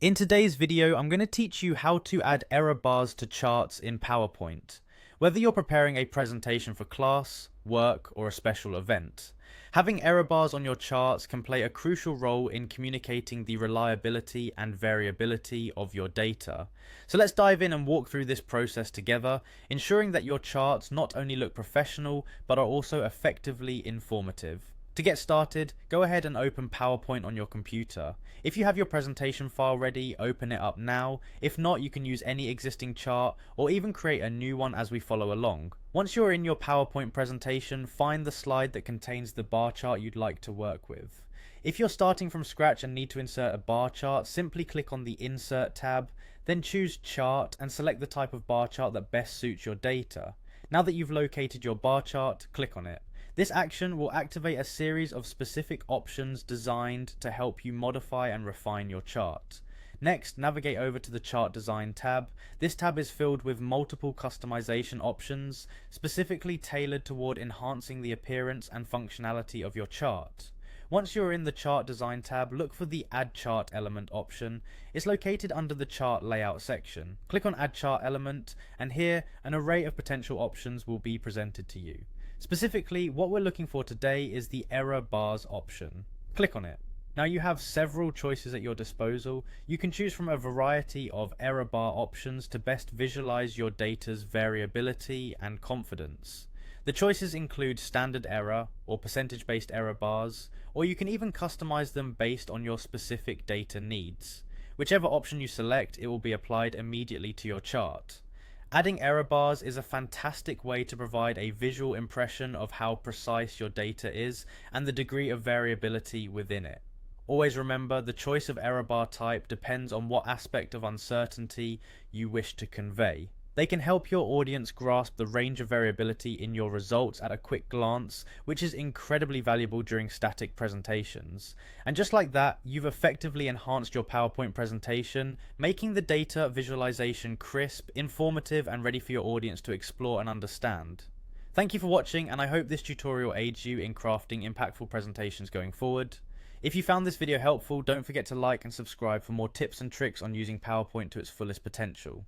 In today's video, I'm going to teach you how to add error bars to charts in PowerPoint. Whether you're preparing a presentation for class, work, or a special event, having error bars on your charts can play a crucial role in communicating the reliability and variability of your data. So let's dive in and walk through this process together, ensuring that your charts not only look professional, but are also effectively informative. To get started, go ahead and open PowerPoint on your computer. If you have your presentation file ready, open it up now. If not, you can use any existing chart or even create a new one as we follow along. Once you're in your PowerPoint presentation, find the slide that contains the bar chart you'd like to work with. If you're starting from scratch and need to insert a bar chart, simply click on the Insert tab, then choose Chart and select the type of bar chart that best suits your data. Now that you've located your bar chart, click on it. This action will activate a series of specific options designed to help you modify and refine your chart. Next, navigate over to the Chart Design tab. This tab is filled with multiple customization options, specifically tailored toward enhancing the appearance and functionality of your chart. Once you're in the Chart Design tab, look for the Add Chart Element option. It's located under the Chart Layout section. Click on Add Chart Element, and here an array of potential options will be presented to you. Specifically, what we're looking for today is the error bars option. Click on it. Now you have several choices at your disposal. You can choose from a variety of error bar options to best visualize your data's variability and confidence. The choices include standard error or percentage-based error bars, or you can even customize them based on your specific data needs. Whichever option you select, it will be applied immediately to your chart. Adding error bars is a fantastic way to provide a visual impression of how precise your data is and the degree of variability within it. Always remember, the choice of error bar type depends on what aspect of uncertainty you wish to convey. They can help your audience grasp the range of variability in your results at a quick glance, which is incredibly valuable during static presentations. And just like that, you've effectively enhanced your PowerPoint presentation, making the data visualization crisp, informative, and ready for your audience to explore and understand. Thank you for watching, and I hope this tutorial aids you in crafting impactful presentations going forward. If you found this video helpful, don't forget to like and subscribe for more tips and tricks on using PowerPoint to its fullest potential.